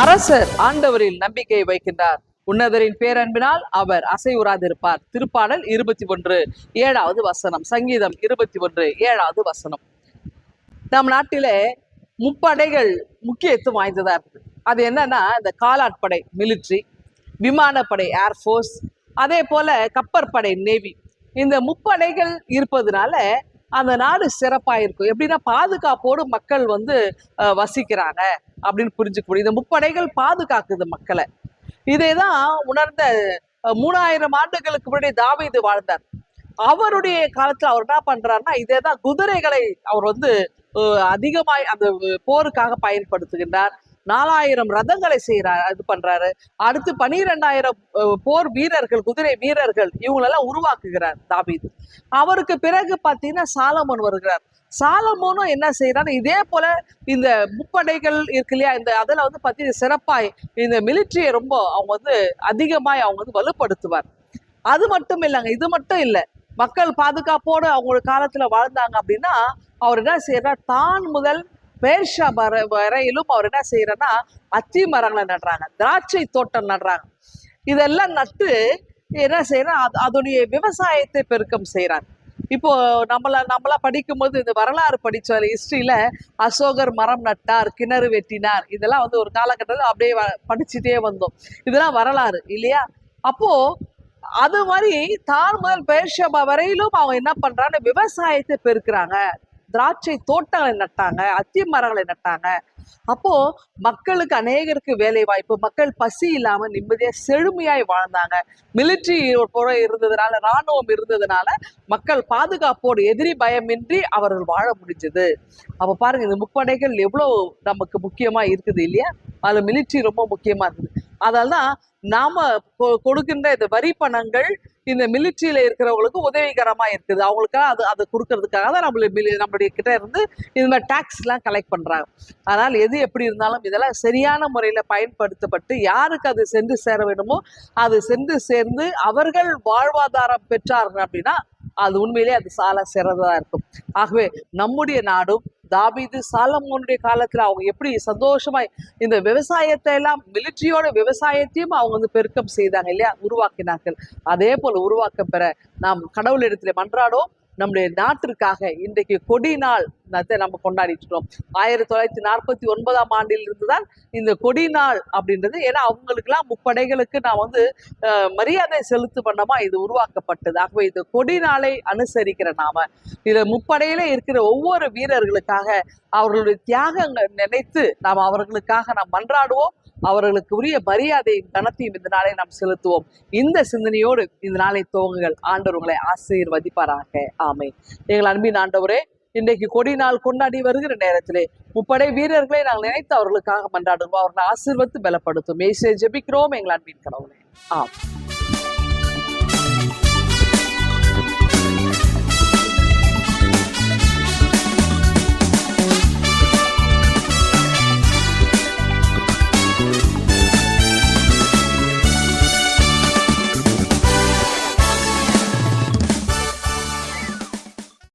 அரசர் ஆண்டவரில் நம்பிக்கை வைக்கின்றார், உன்னதரின் பேரன்பினால் அவர் அசைவுறாதிருப்பார். திருப்பாடல் 21:7 சங்கீதம் 21:7. நம் நாட்டிலே முப்படைகள் முக்கியத்துவம் வாய்ந்ததா இருக்குது. அது என்னன்னா, இந்த காலாட்படை மிலிட்ரி, விமானப்படை ஏர்ஃபோர்ஸ், அதே போல கப்பற்படை நேவி. இந்த முப்படைகள் இருப்பதுனால அந்த நாடு சிறப்பாக இருக்கும். எப்படின்னா, பாதுகாப்போடு மக்கள் வசிக்கிறாங்க அப்படின்னு புரிஞ்சுக்க முடியும். இந்த முப்படைகள் பாதுகாக்குது மக்களை. இதை தான் உணர்ந்த 3000 ஆண்டுகளுக்கு முன்னாடி தாவீது வாழ்ந்தார். அவருடைய காலத்துல அவர் என்ன பண்றாருன்னா, இதே தான் குதிரைகளை அவர் அதிகமாய் அந்த போருக்காக பயன்படுத்துகின்றார். 4000 ரதங்களை இது பண்றாரு. அடுத்து 12,000 போர் வீரர்கள், குதிரை வீரர்கள் இவங்களெல்லாம் உருவாக்குகிறார் தாவீது. அவருக்கு பிறகு பார்த்தீங்கன்னா சாலமோன் வருகிறார். சாலமோனும் என்ன செய்யறாரு, இதே போல இந்த முப்படைகள் இருக்கு இல்லையா, இந்த அதில் பார்த்தீங்கன்னா சிறப்பாய் இந்த மிலிட்ரியை ரொம்ப அவங்க அதிகமாய் அவங்க வலுப்படுத்துவார். அது மட்டும் இல்லைங்க, இது மட்டும் இல்லை, மக்கள் பாதுகாப்போடு அவங்களோட காலத்துல வாழ்ந்தாங்க அப்படின்னா அவர் என்ன செய்யறார், தான் முதல் பேர்ஷா வரையிலும் அவர் என்ன செய்யறன்னா அத்தி மரங்களை நடுறாங்க, திராட்சை தோட்டம் நடுறாங்க. இதெல்லாம் நட்டு என்ன செய்யறா, அதோடைய விவசாயத்தை பெருக்கம் செய்யறாங்க. இப்போ நம்மளா படிக்கும் போது இந்த வரலாறு படிச்சாரு, ஹிஸ்டரியில அசோகர் மரம் நட்டார், கிணறு வெட்டினார், இதெல்லாம் ஒரு காலகட்டத்தில் அப்படியே படிச்சுட்டே வந்தோம். இதெல்லாம் வரலாறு இல்லையா? அப்போ அது மாதிரி தான் முதல் பேர்ஷபா வரையிலும் அவங்க என்ன பண்றாங்க, விவசாயத்தை பெருக்குறாங்க, திராட்சை தோட்டங்களை நட்டாங்க, அத்தி மரங்களை நட்டாங்க. அப்போ மக்களுக்கு அநேகருக்கு வேலை வாய்ப்பு, மக்கள் பசி இல்லாம நிம்மதியா செழுமையாய் வாழ்ந்தாங்க. மிலிட்ரி இருந்ததுனால, இராணுவம் இருந்ததுனால மக்கள் பாதுகாப்போடு எதிரி பயமின்றி அவர்கள் வாழ முடிஞ்சது. அப்ப பாருங்க, இந்த முப்படைகள் எவ்வளவு நமக்கு முக்கியமா இருக்குது இல்லையா? அதுல மிலிட்ரி ரொம்ப முக்கியமா இருக்குது. அதனால்தான் நாம கொடுக்கின்ற இந்த வரி பணங்கள் இந்த மிலிட்ரியில இருக்கிறவங்களுக்கு உதவிகரமா இருக்குது. அவங்களுக்காக அதை கொடுக்கறதுக்காக தான் நம்மளுடைய கிட்ட இருந்து இது மாதிரி டாக்ஸ் எல்லாம் கலெக்ட் பண்றாங்க. அதனால் எது எப்படி இருந்தாலும் இதெல்லாம் சரியான முறையில பயன்படுத்தப்பட்டு யாருக்கு அது சென்று சேர வேண்டுமோ அது சென்று சேர்ந்து அவர்கள் வாழ்வாதாரம் பெற்றார்கள் அப்படின்னா அது உண்மையிலே அது சால சிறந்ததா இருக்கும். ஆகவே நம்முடைய நாடும் தாவீது சாலமோனுடைய காலத்துல அவங்க எப்படி சந்தோஷமாய் இந்த விவசாயத்தை எல்லாம், மிலிட்ரியோட விவசாயத்தையும் அவங்க பெருக்கம் செய்தாங்க இல்லையா, உருவாக்கினார்கள். அதே போல உருவாக்க பெற நாம் கடவுளிடத்துல மன்றாடும். நம்முடைய நாட்டிற்காக இன்றைக்கு கொடி நாள் நம்ம கொண்டாடிட்டு இருக்கோம். 1949 ஆண்டில் இருந்துதான் இந்த கொடி நாள் அப்படின்றது. ஏன்னா அவங்களுக்கெல்லாம் முப்படைகளுக்கு நான் மரியாதை செலுத்து பண்ணமா இது உருவாக்கப்பட்டது. ஆகவே இந்த கொடி நாளை அனுசரிக்கிற நாம இத முப்படையில இருக்கிற ஒவ்வொரு வீரர்களுக்காக அவர்களுடைய தியாகங்கள் நினைத்து நாம் அவர்களுக்காக நாம் மன்றாடுவோம். அவர்களுக்கு உரிய மரியாதையும் கனத்தையும் இந்த நாளை நாம் செலுத்துவோம். இந்த சிந்தனையோடு இந்த நாளை துவங்குங்கள். ஆண்டவர் உங்களை ஆசீர்வதிப்பாராக. ஆமென். எங்கள் அன்பின் ஆண்டவரே, இன்றைக்கு கொடி நாள் கொண்டாடி வருகிற நேரத்திலே முப்படை வீரர்களை நாங்கள் நினைத்து அவர்களுக்காக மன்றாடுவோம். அவர்களை ஆசீர்வதித்து பலப்படுத்தும். இயேசுவை ஜெபிக்கிறோம் எங்கள் அன்பின் கடவுளே. ஆமென்.